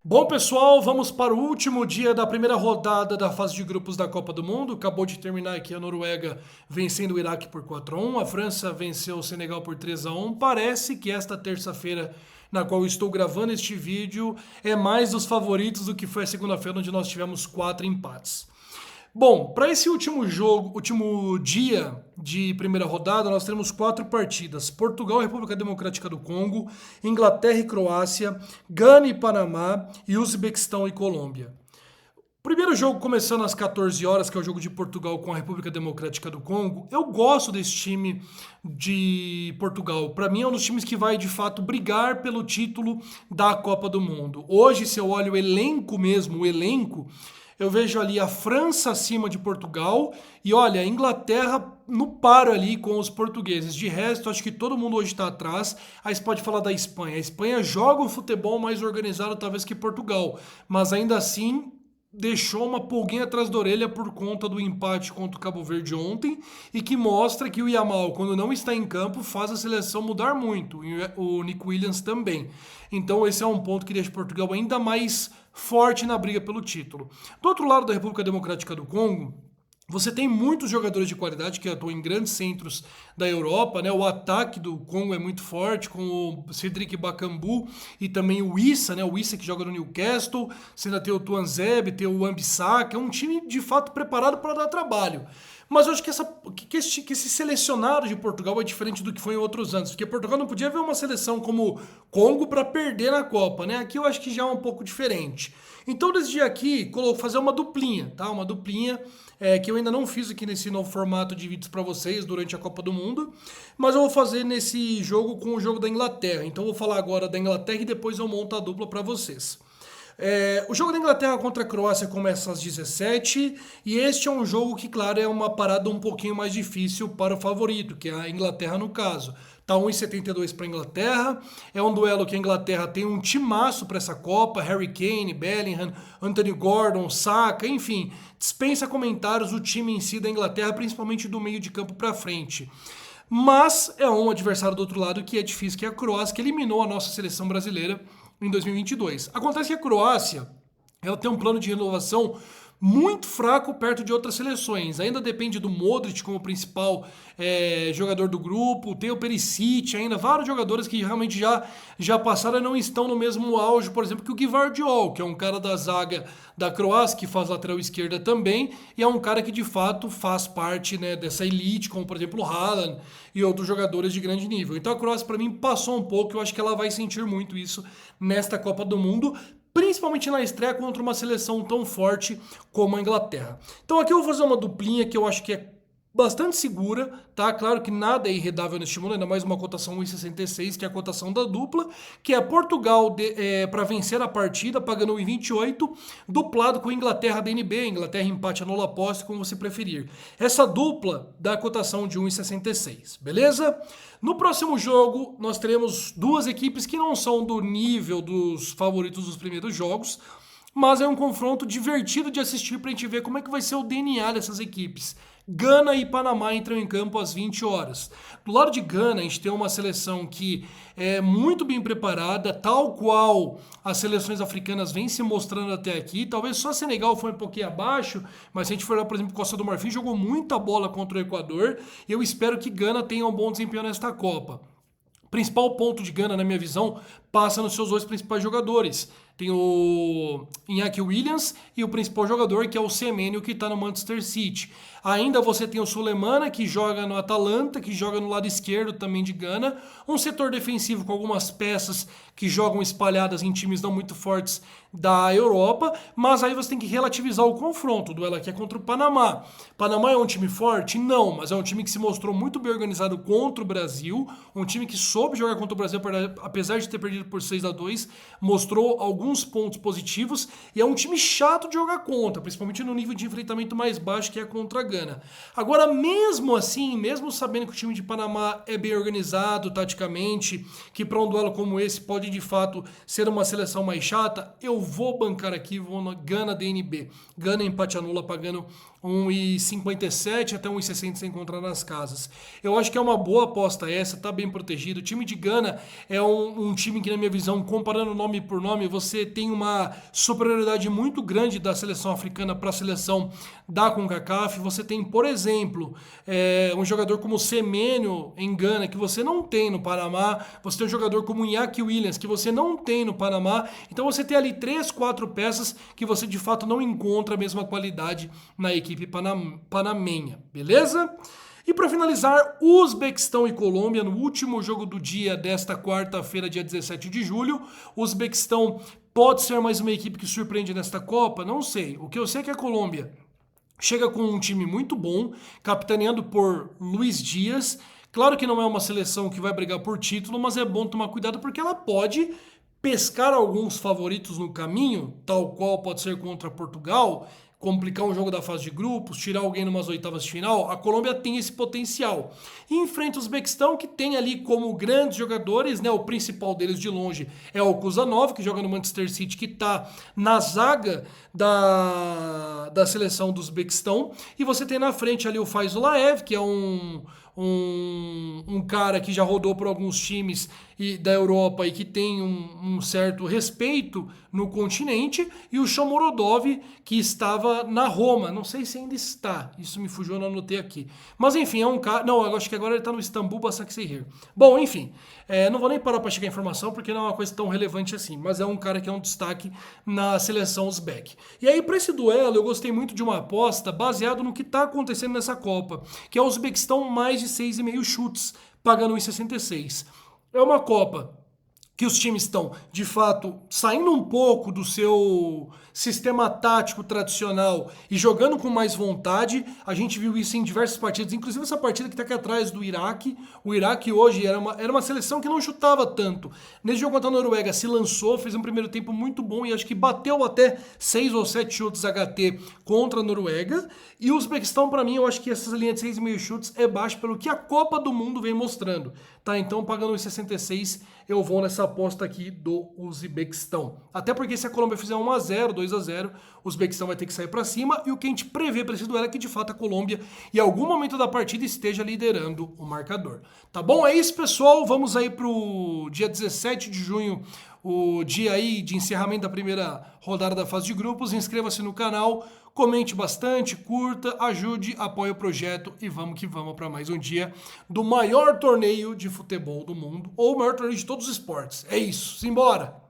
Bom, pessoal, vamos para o último dia da primeira rodada da fase de grupos da Copa do Mundo. Acabou de terminar aqui a Noruega vencendo o Iraque por 4-1. A França venceu o Senegal por 3-1. Parece que esta terça-feira, na qual eu estou gravando este vídeo, é mais dos favoritos do que foi a segunda-feira, onde nós tivemos 4 empates. Bom, para esse último dia de primeira rodada, nós teremos 4 partidas: Portugal e República Democrática do Congo, Inglaterra e Croácia, Gana e Panamá e Uzbequistão e Colômbia. Primeiro jogo começando às 14 horas, que é o jogo de Portugal com a República Democrática do Congo. Eu gosto desse time de Portugal. Para mim é um dos times que vai de fato brigar pelo título da Copa do Mundo. Hoje, se eu olho o elenco mesmo, eu vejo ali a França acima de Portugal e olha, a Inglaterra no paro ali com os portugueses. De resto, acho que todo mundo hoje está atrás. Aí você pode falar da Espanha. A Espanha joga um futebol mais organizado talvez que Portugal, mas ainda assim deixou uma pulguinha atrás da orelha por conta do empate contra o Cabo Verde ontem e que mostra que o Yamal, quando não está em campo, faz a seleção mudar muito, e o Nick Williams também. Então esse é um ponto que deixa Portugal ainda mais forte na briga pelo título. Do outro lado da República Democrática do Congo, você tem muitos jogadores de qualidade que atuam em grandes centros da Europa, né? O ataque do Congo é muito forte, com o Cedric Bakambu e também o Issa, né? O Issa que joga no Newcastle. Você ainda tem o Tuanzebe, tem o Wan-Bissaka. É um time de fato preparado para dar trabalho. Mas eu acho que esse selecionado de Portugal é diferente do que foi em outros anos, porque Portugal não podia ver uma seleção como Congo para perder na Copa, né? Aqui eu acho que já é um pouco diferente. Então, desde aqui, fazer uma duplinha, tá? Uma duplinha que eu ainda não fiz aqui nesse novo formato de vídeos para vocês durante a Copa do Mundo, mas eu vou fazer nesse jogo com o jogo da Inglaterra. Então, eu vou falar agora da Inglaterra e depois eu monto a dupla para vocês. O jogo da Inglaterra contra a Croácia começa às 17 e este é um jogo que, claro, é uma parada um pouquinho mais difícil para o favorito, que é a Inglaterra no caso. Tá 1,72 para a Inglaterra. É um duelo que a Inglaterra tem um timaço para essa Copa: Harry Kane, Bellingham, Anthony Gordon, Saka, enfim, dispensa comentários o time em si da Inglaterra, principalmente do meio de campo para frente. Mas é um adversário do outro lado que é difícil, que é a Croácia, que eliminou a nossa seleção brasileira em 2022. Acontece que a Croácia, ela tem um plano de renovação muito fraco perto de outras seleções. Ainda depende do Modric como principal jogador do grupo, tem o Perisic ainda, vários jogadores que realmente já passaram e não estão no mesmo auge, por exemplo, que o Gvardiol, que é um cara da zaga da Croácia, que faz lateral esquerda também, e é um cara que de fato faz parte, né, dessa elite, como por exemplo o Haaland e outros jogadores de grande nível. Então a Croácia para mim passou um pouco, eu acho que ela vai sentir muito isso nesta Copa do Mundo, principalmente na estreia contra uma seleção tão forte como a Inglaterra. Então aqui eu vou fazer uma duplinha que eu acho que é bastante segura, tá? Claro que nada é irredável neste mundo, ainda mais uma cotação 1,66, que é a cotação da dupla, que é Portugal para vencer a partida, pagando 1,28, duplado com a Inglaterra DNB, Inglaterra empate anula aposta, como você preferir. Essa dupla dá a cotação de 1,66, beleza? No próximo jogo, nós teremos duas equipes que não são do nível dos favoritos dos primeiros jogos, mas é um confronto divertido de assistir para a gente ver como é que vai ser o DNA dessas equipes. Gana e Panamá entram em campo às 20 horas. Do lado de Gana, a gente tem uma seleção que é muito bem preparada, tal qual as seleções africanas vêm se mostrando até aqui. Talvez só Senegal foi um pouquinho abaixo, mas se a gente for olhar, por exemplo, Costa do Marfim jogou muita bola contra o Equador e eu espero que Gana tenha um bom desempenho nesta Copa. O principal ponto de Gana, na minha visão, passa nos seus dois principais jogadores. Tem o Iñaki Williams e o principal jogador, que é o Semenyo, que está no Manchester City. Ainda você tem o Sulemana, que joga no Atalanta, que joga no lado esquerdo também de Gana. Um setor defensivo com algumas peças que jogam espalhadas em times não muito fortes da Europa. Mas aí você tem que relativizar o confronto. O duelo aqui é contra o Panamá. Panamá é um time forte? Não, mas é um time que se mostrou muito bem organizado contra o Brasil. Um time que soube jogar contra o Brasil, apesar de ter perdido por 6-2, mostrou alguns pontos positivos e é um time chato de jogar contra, principalmente no nível de enfrentamento mais baixo, que é contra a Gana. Agora, mesmo assim, mesmo sabendo que o time de Panamá é bem organizado taticamente, que para um duelo como esse pode de fato ser uma seleção mais chata, eu vou bancar aqui, vou na Gana DNB. Gana empate anula pagando 1,57 até 1,60 se encontrar nas casas. Eu acho que é uma boa aposta essa, tá bem protegido. O time de Gana é um time que, na minha visão, comparando nome por nome, você você tem uma superioridade muito grande da seleção africana para a seleção da CONCACAF. Você tem, por exemplo, um jogador como o Semenyo em Gana, que você não tem no Panamá. Você tem um jogador como o Iñaki Williams, que você não tem no Panamá. Então você tem ali 3, 4 peças que você de fato não encontra a mesma qualidade na equipe panamenha, beleza? E para finalizar, Uzbequistão e Colômbia, no último jogo do dia desta quarta-feira, dia 17 de julho. O Uzbequistão pode ser mais uma equipe que surpreende nesta Copa? Não sei. O que eu sei é que a Colômbia chega com um time muito bom, capitaneando por Luiz Dias. Claro que não é uma seleção que vai brigar por título, mas é bom tomar cuidado porque ela pode pescar alguns favoritos no caminho, tal qual pode ser contra Portugal, complicar um jogo da fase de grupos, tirar alguém numas oitavas de final. A Colômbia tem esse potencial. E enfrenta o Uzbequistão, que tem ali como grandes jogadores, né, o principal deles de longe é o Kuzanov, que joga no Manchester City, que está na zaga da seleção do Uzbequistão. E você tem na frente ali o Faizullaev, que é um cara que já rodou por alguns times da Europa e que tem um certo respeito no continente, e o Shomurodov, que estava na Roma. Não sei se ainda está, isso me fugiu, eu não anotei aqui. Mas enfim, é um cara... Não, eu acho que agora ele está no Istambul Basaksehir. Bom, enfim, não vou nem parar para chegar a informação, porque não é uma coisa tão relevante assim, mas é um cara que é um destaque na seleção uzbek. E aí, para esse duelo, eu gostei muito de uma aposta baseado no que está acontecendo nessa Copa, que é o Uzbequistão mais de 6,5 chutes, pagando 1,66. É uma Copa que os times estão, de fato, saindo um pouco do seu sistema tático tradicional e jogando com mais vontade. A gente viu isso em diversas partidas, inclusive essa partida que está aqui atrás do Iraque. O Iraque hoje era uma seleção que não chutava tanto. Nesse jogo contra a Noruega se lançou, fez um primeiro tempo muito bom e acho que bateu até 6 ou 7 chutes HT contra a Noruega. E o Uzbequistão, para mim, eu acho que essa linha de 6,5 chutes é baixa pelo que a Copa do Mundo vem mostrando. Tá, então pagando 1,66 eu vou nessa aposta aqui do Uzbequistão. Até porque se a Colômbia fizer 1-0, 2-0, o Uzbequistão vai ter que sair para cima, e o que a gente prevê para esse duelo é que de fato a Colômbia em algum momento da partida esteja liderando o marcador. Tá bom? É isso, pessoal. Vamos aí pro dia 17 de junho, o dia aí de encerramento da primeira rodada da fase de grupos. Inscreva-se no canal, comente bastante, curta, ajude, apoie o projeto e vamos que vamos para mais um dia do maior torneio de futebol do mundo, ou o maior torneio de todos os esportes. É isso, simbora!